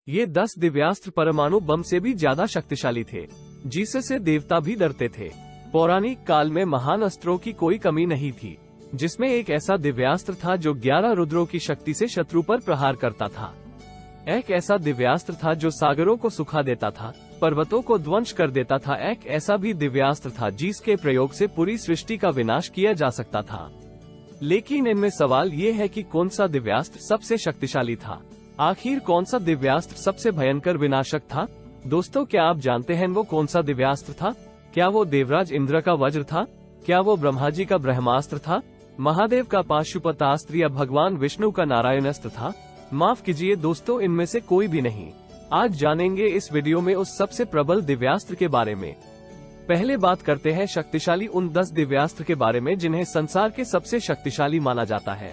ये 10 दिव्यास्त्र परमाणु बम से भी ज्यादा शक्तिशाली थे, जिससे देवता भी डरते थे। पौराणिक काल में महान अस्त्रों की कोई कमी नहीं थी, जिसमें एक ऐसा दिव्यास्त्र था जो 11 रुद्रों की शक्ति से शत्रु पर प्रहार करता था। एक ऐसा दिव्यास्त्र था जो सागरों को सुखा देता था, पर्वतों को ध्वंस कर देता था। एक ऐसा भी दिव्यास्त्र था जिसके प्रयोग से पूरी सृष्टि का विनाश किया जा सकता था। लेकिन इनमें सवाल ये है कि कौन सा दिव्यास्त्र सबसे शक्तिशाली था? आखिर कौन सा दिव्यास्त्र सबसे भयंकर विनाशक था? दोस्तों, क्या आप जानते हैं वो कौन सा दिव्यास्त्र था? क्या वो देवराज इंद्र का वज्र था? क्या वो ब्रह्मा जी का ब्रह्मास्त्र था? महादेव का पाशुपतास्त्र या भगवान विष्णु का नारायणास्त्र था? माफ कीजिए दोस्तों, इनमें से कोई भी नहीं। आज जानेंगे इस वीडियो में उस सबसे प्रबल दिव्यास्त्र के बारे में। पहले बात करते हैं शक्तिशाली उन 10 दिव्यास्त्र के बारे में जिन्हें संसार के सबसे शक्तिशाली माना जाता है।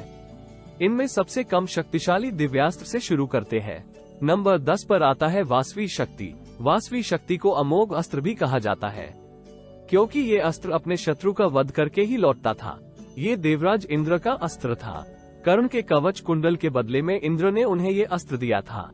इनमें सबसे कम शक्तिशाली दिव्यास्त्र से शुरू करते हैं। नंबर 10 पर आता है वासवी शक्ति। वासवी शक्ति को अमोघ अस्त्र भी कहा जाता है, क्योंकि ये अस्त्र अपने शत्रु का वध करके ही लौटता था। ये देवराज इंद्र का अस्त्र था। कर्ण के कवच कुंडल के बदले में इंद्र ने उन्हें ये अस्त्र दिया था।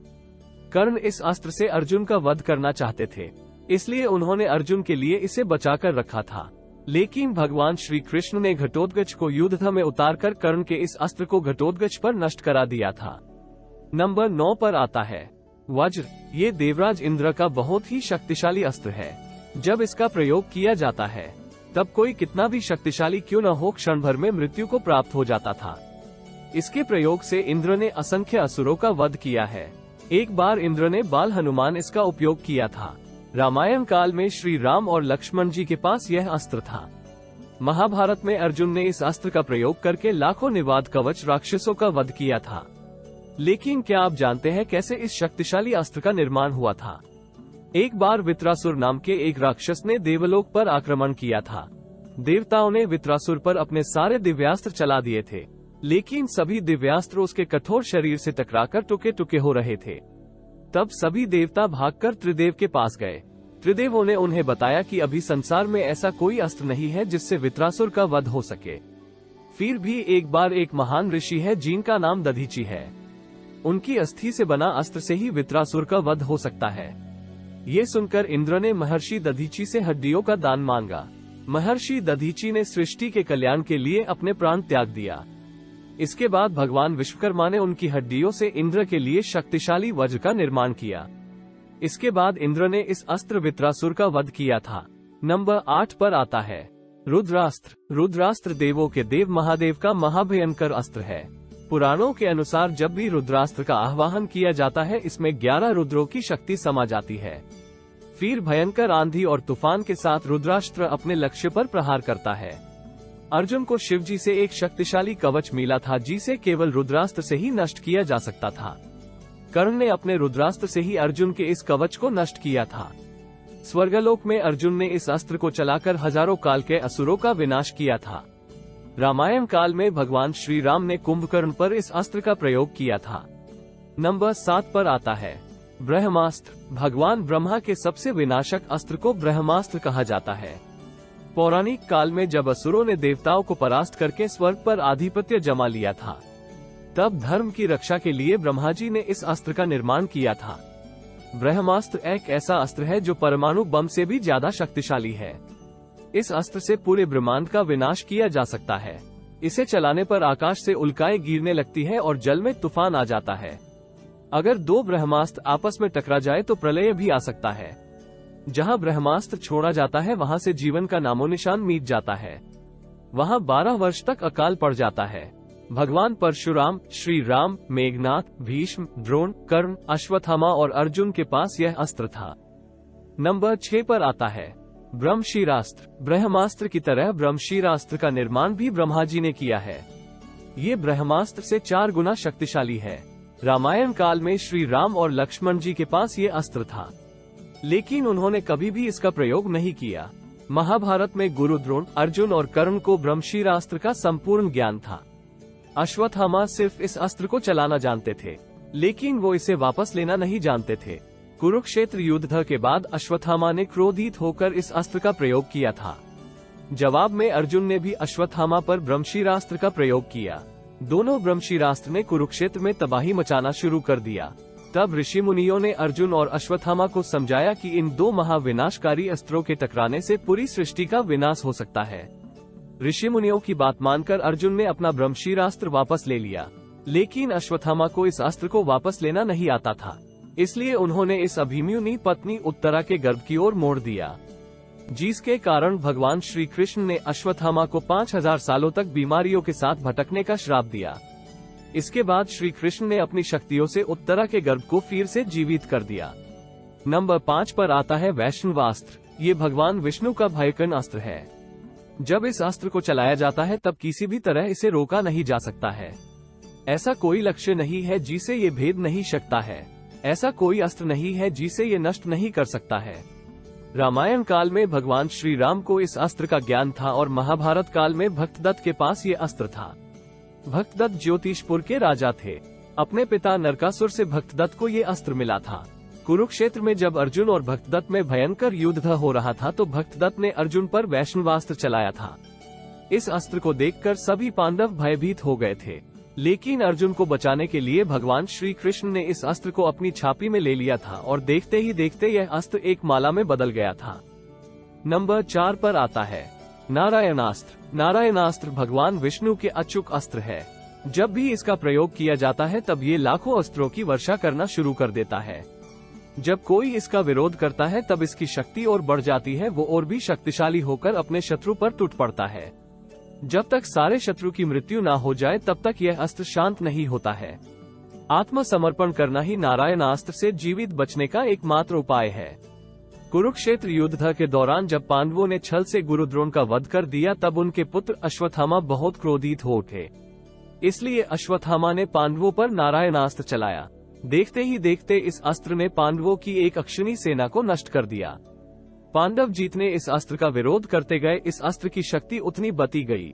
कर्ण इस अस्त्र से अर्जुन का वध करना चाहते थे, इसलिए उन्होंने अर्जुन के लिए इसे बचाकर रखा था। लेकिन भगवान श्री कृष्ण ने घटोत्कच को युद्ध में उतारकर कर्ण के इस अस्त्र को घटोत्कच पर नष्ट करा दिया था। नंबर 9 पर आता है वज्र। ये देवराज इंद्र का बहुत ही शक्तिशाली अस्त्र है। जब इसका प्रयोग किया जाता है तब कोई कितना भी शक्तिशाली क्यों न हो, क्षण भर में मृत्यु को प्राप्त हो जाता था। इसके प्रयोग से इंद्र ने असंख्य असुरों का वध किया है। एक बार इंद्र ने बाल हनुमान इसका उपयोग किया था। रामायण काल में श्री राम और लक्ष्मण जी के पास यह अस्त्र था। महाभारत में अर्जुन ने इस अस्त्र का प्रयोग करके लाखों निवाद कवच राक्षसों का वध किया था। लेकिन क्या आप जानते हैं कैसे इस शक्तिशाली अस्त्र का निर्माण हुआ था? एक बार वित्रासुर नाम के एक राक्षस ने देवलोक पर आक्रमण किया था। देवताओं ने वित्रासुर पर अपने सारे दिव्यास्त्र चला दिए थे, लेकिन सभी दिव्यास्त्र उसके कठोर शरीर से टकराकर टुके टुके हो रहे थे। तब सभी देवता भागकर त्रिदेव के पास गए। त्रिदेवों ने उन्हें बताया कि अभी संसार में ऐसा कोई अस्त्र नहीं है जिससे वित्रासुर का वध हो सके। फिर भी एक बार एक महान ऋषि है जिनका नाम दधीची है। उनकी अस्थि से बना अस्त्र से ही वित्रासुर का वध हो सकता है। ये सुनकर इंद्र ने महर्षि दधीची से हड्डियों का दान मांगा। महर्षि दधीची ने सृष्टि के कल्याण के लिए अपने प्राण त्याग दिया। इसके बाद भगवान विश्वकर्मा ने उनकी हड्डियों से इंद्र के लिए शक्तिशाली वज्र का निर्माण किया। इसके बाद इंद्र ने इस अस्त्र वित्रासुर का वध किया था। नंबर 8 पर आता है रुद्रास्त्र। रुद्रास्त्र देवों के देव महादेव का महाभयंकर अस्त्र है। पुराणों के अनुसार जब भी रुद्रास्त्र का आह्वान किया जाता है, इसमें 11 रुद्रों की शक्ति समा जाती है। फिर भयंकर आंधी और तूफान के साथ रुद्रास्त्र अपने लक्ष्य पर प्रहार करता है। अर्जुन को शिवजी से एक शक्तिशाली कवच मिला था जिसे केवल रुद्रास्त्र से ही नष्ट किया जा सकता था। कर्ण ने अपने रुद्रास्त्र से ही अर्जुन के इस कवच को नष्ट किया था। स्वर्गलोक में अर्जुन ने इस अस्त्र को चलाकर हजारों काल के असुरों का विनाश किया था। रामायण काल में भगवान श्री राम ने कुंभकर्ण पर इस अस्त्र का प्रयोग किया था। नंबर 7 पर आता है ब्रह्मास्त्र। भगवान ब्रह्मा के सबसे विनाशक अस्त्र को ब्रह्मास्त्र कहा जाता है। पौराणिक काल में जब असुरों ने देवताओं को परास्त करके स्वर्ग पर आधिपत्य जमा लिया था, तब धर्म की रक्षा के लिए ब्रह्मा जी ने इस अस्त्र का निर्माण किया था। ब्रह्मास्त्र एक ऐसा अस्त्र है जो परमाणु बम से भी ज्यादा शक्तिशाली है। इस अस्त्र से पूरे ब्रह्मांड का विनाश किया जा सकता है। इसे चलाने पर आकाश से उल्काएं गिरने लगती है और जल में तूफान आ जाता है। अगर 2 ब्रह्मास्त्र आपस में टकरा जाए तो प्रलय भी आ सकता है। जहां ब्रह्मास्त्र छोड़ा जाता है वहां से जीवन का नामोनिशान मिट जाता है। वहां 12 वर्ष तक अकाल पड़ जाता है। भगवान परशुराम, श्री राम, मेघनाथ, भीष्म, द्रोण, कर्ण, अश्वत्थामा और अर्जुन के पास यह अस्त्र था। नंबर 6 पर आता है ब्रह्मशिरास्त्र। ब्रह्मास्त्र की तरह ब्रह्मशिरास्त्र का निर्माण भी ब्रह्मा जी ने किया है। ये ब्रह्मास्त्र से 4 गुना शक्तिशाली है। रामायण काल में श्री राम और लक्ष्मण जी के पास ये अस्त्र था, लेकिन उन्होंने कभी भी इसका प्रयोग नहीं किया। महाभारत में गुरु द्रोण, अर्जुन और कर्ण को ब्रह्मशिरास्त्र का संपूर्ण ज्ञान था। अश्वत्थामा सिर्फ इस अस्त्र को चलाना जानते थे, लेकिन वो इसे वापस लेना नहीं जानते थे। कुरुक्षेत्र युद्ध के बाद अश्वत्थामा ने क्रोधित होकर इस अस्त्र का प्रयोग किया था। जवाब में अर्जुन ने भी अश्वत्थामा पर ब्रह्मशिरास्त्र का प्रयोग किया। दोनों ब्रह्मशिरास्त्र ने कुरुक्षेत्र में तबाही मचाना शुरू कर दिया। तब ऋषि मुनियों ने अर्जुन और अश्वत्थामा को समझाया कि इन दो महाविनाशकारी अस्त्रों के टकराने से पूरी सृष्टि का विनाश हो सकता है। ऋषि मुनियों की बात मानकर अर्जुन ने अपना ब्रह्मशीरास्त्र वापस ले लिया, लेकिन अश्वत्थामा को इस अस्त्र को वापस लेना नहीं आता था, इसलिए उन्होंने इस अभिमन्यु पत्नी उत्तरा के गर्भ की ओर मोड़ दिया, जिसके कारण भगवान श्री कृष्ण ने अश्वत्थामा को 5000 सालों तक बीमारियों के साथ भटकने का श्राप दिया। इसके बाद श्री कृष्ण ने अपनी शक्तियों से उत्तरा के गर्भ को फिर से जीवित कर दिया। नंबर 5 पर आता है वैष्णवास्त्र। ये भगवान विष्णु का भयंकर अस्त्र है। जब इस अस्त्र को चलाया जाता है तब किसी भी तरह इसे रोका नहीं जा सकता है। ऐसा कोई लक्ष्य नहीं है जिसे ये भेद नहीं सकता है। ऐसा कोई अस्त्र नहीं है जिसे ये नष्ट नहीं कर सकता है। रामायण काल में भगवान श्री राम को इस अस्त्र का ज्ञान था और महाभारत काल में भक्तदत्त के पास ये अस्त्र था। भक्तदत्त ज्योतिषपुर के राजा थे। अपने पिता नरकासुर से भक्तदत्त को ये अस्त्र मिला था। कुरुक्षेत्र में जब अर्जुन और भक्तदत्त में भयंकर युद्ध हो रहा था तो भक्तदत्त ने अर्जुन पर वैष्णवास्त्र चलाया था। इस अस्त्र को देखकर सभी पांडव भयभीत हो गए थे, लेकिन अर्जुन को बचाने के लिए भगवान श्री कृष्ण ने इस अस्त्र को अपनी छाती में ले लिया था और देखते ही देखते यह अस्त्र एक माला में बदल गया था। नंबर 4 पर आता है नारायणास्त्र। नारायणास्त्र भगवान विष्णु के अचूक अस्त्र है। जब भी इसका प्रयोग किया जाता है तब ये लाखों अस्त्रों की वर्षा करना शुरू कर देता है। जब कोई इसका विरोध करता है तब इसकी शक्ति और बढ़ जाती है, वो और भी शक्तिशाली होकर अपने शत्रु पर टूट पड़ता है। जब तक सारे शत्रु की मृत्यु ना हो जाए तब तक यह अस्त्र शांत नहीं होता है। आत्मसमर्पण करना ही नारायणास्त्र से जीवित बचने का एकमात्र उपाय है। कुरुक्षेत्र युद्ध के दौरान जब पांडवों ने छल से गुरु द्रोण का वध कर दिया तब उनके पुत्र अश्वत्थामा बहुत क्रोधित हो उठे। इसलिए अश्वत्थामा ने पांडवों पर नारायणास्त्र चलाया। देखते ही देखते इस अस्त्र ने पांडवों की एक अक्षुणी सेना को नष्ट कर दिया। पांडव जितने इस अस्त्र का विरोध करते गए, इस अस्त्र की शक्ति उतनी बढ़ती गई।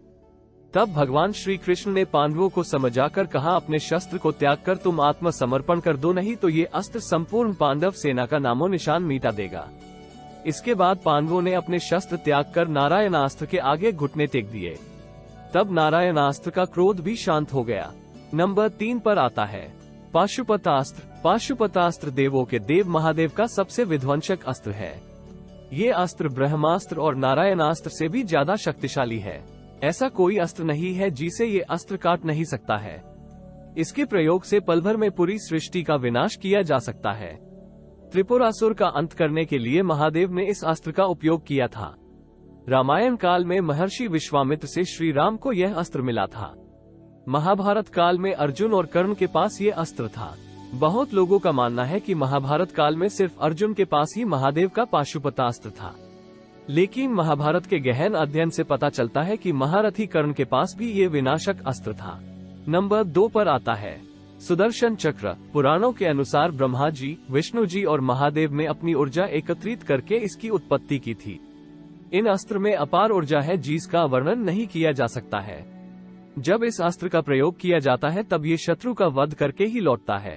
तब भगवान श्री कृष्ण ने पांडवों को समझाकर कहा, अपने शस्त्र को त्याग कर तुम आत्मसमर्पण कर दो, नहीं तो ये अस्त्र संपूर्ण पांडव सेना का नामो निशान मिटा देगा। इसके बाद पांडवों ने अपने शस्त्र त्याग कर नारायणास्त्र के आगे घुटने टेक दिए। तब नारायणास्त्र का क्रोध भी शांत हो गया। नंबर 3 पर आता है पाशुपतास्त्र। पाशुपतास्त्र देवों के देव महादेव का सबसे विध्वंसक अस्त्र है। ये अस्त्र ब्रह्मास्त्र और नारायणास्त्र से भी ज्यादा शक्तिशाली है। ऐसा कोई अस्त्र नहीं है जिसे ये अस्त्र काट नहीं सकता है। इसके प्रयोग से पल भर में पूरी सृष्टि का विनाश किया जा सकता है। त्रिपुरासुर का अंत करने के लिए महादेव ने इस अस्त्र का उपयोग किया था। रामायण काल में महर्षि विश्वामित्र से श्री राम को यह अस्त्र मिला था। महाभारत काल में अर्जुन और कर्ण के पास ये अस्त्र था। बहुत लोगों का मानना है कि महाभारत काल में सिर्फ अर्जुन के पास ही महादेव का पाशुपतास्त्र था, लेकिन महाभारत के गहन अध्ययन से पता चलता है कि महारथी कर्ण के पास भी ये विनाशक अस्त्र था। नंबर 2 पर आता है सुदर्शन चक्र। पुराणों के अनुसार ब्रह्मा जी, विष्णु जी और महादेव ने अपनी ऊर्जा एकत्रित करके इसकी उत्पत्ति की थी। इन अस्त्र में अपार ऊर्जा है जिसका वर्णन नहीं किया जा सकता है। जब इस अस्त्र का प्रयोग किया जाता है तब ये शत्रु का वध करके ही लौटता है।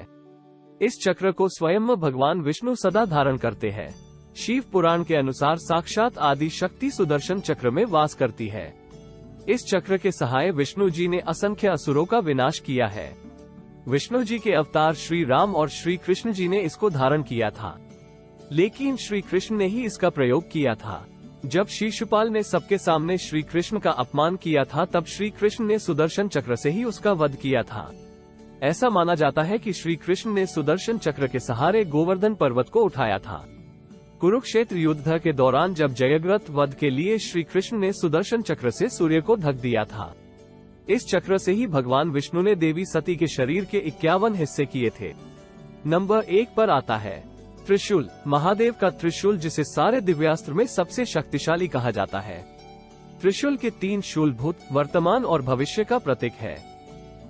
इस चक्र को स्वयं भगवान विष्णु सदा धारण करते हैं। शिव पुराण के अनुसार साक्षात आदि शक्ति सुदर्शन चक्र में वास करती है। इस चक्र के सहाय विष्णु जी ने असंख्य असुरों का विनाश किया है। विष्णु जी के अवतार श्री राम और श्री कृष्ण जी ने इसको धारण किया था, लेकिन श्री कृष्ण ने ही इसका प्रयोग किया था। जब शिशुपाल ने सबके सामने श्री कृष्ण का अपमान किया था तब श्री कृष्ण ने सुदर्शन चक्र से ही उसका वध किया था। ऐसा माना जाता है कि श्री कृष्ण ने सुदर्शन चक्र के सहारे गोवर्धन पर्वत को उठाया था। कुरुक्षेत्र युद्ध के दौरान जब जयद्रथ वध के लिए श्री कृष्ण ने सुदर्शन चक्र से सूर्य को ढक दिया था। इस चक्र से ही भगवान विष्णु ने देवी सती के शरीर के 51 हिस्से किए थे। नंबर 1 पर आता है त्रिशूल। महादेव का त्रिशूल, जिसे सारे दिव्यास्त्र में सबसे शक्तिशाली कहा जाता है। त्रिशूल के 3 शूल भूत, वर्तमान और भविष्य का प्रतीक है,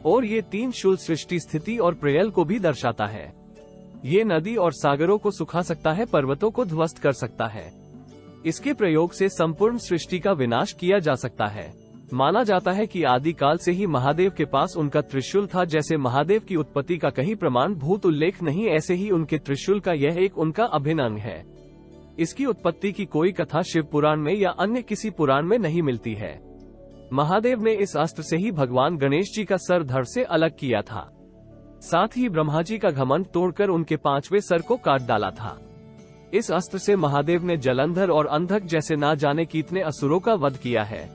और ये 3 शूल सृष्टि, स्थिति और प्रलय को भी दर्शाता है। ये नदी और सागरों को सुखा सकता है, पर्वतों को ध्वस्त कर सकता है। इसके प्रयोग से संपूर्ण सृष्टि का विनाश किया जा सकता है। माना जाता है कि आदिकाल से ही महादेव के पास उनका त्रिशूल था। जैसे महादेव की उत्पत्ति का कहीं प्रमाणभूत उल्लेख नहीं, ऐसे ही उनके त्रिशूल का यह एक उनका अभिन्न अंग है। इसकी उत्पत्ति की कोई कथा शिव पुराण में या अन्य किसी पुराण में नहीं मिलती है। महादेव ने इस अस्त्र से ही भगवान गणेश जी का सर धड़ से अलग किया था। साथ ही ब्रह्मा जी का घमंड तोड़कर उनके 5वें सर को काट डाला था। इस अस्त्र से महादेव ने जलंधर और अंधक जैसे ना जाने कितने असुरों का वध किया है।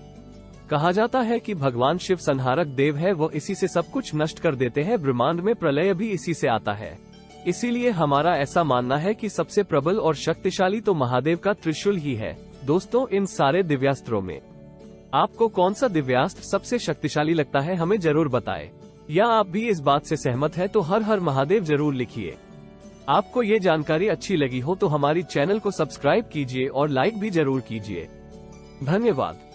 कहा जाता है कि भगवान शिव संहारक देव है, वो इसी से सब कुछ नष्ट कर देते हैं। ब्रह्मांड में प्रलय भी इसी से आता है। इसीलिए हमारा ऐसा मानना है कि सबसे प्रबल और शक्तिशाली तो महादेव का त्रिशूल ही है। दोस्तों, इन सारे दिव्यास्त्रों में आपको कौन सा दिव्यास्त्र सबसे शक्तिशाली लगता है, हमें जरूर बताएं। या आप भी इस बात से सहमत है तो हर हर महादेव जरूर लिखिए। आपको ये जानकारी अच्छी लगी हो तो हमारी चैनल को सब्सक्राइब कीजिए और लाइक भी जरूर कीजिए। धन्यवाद।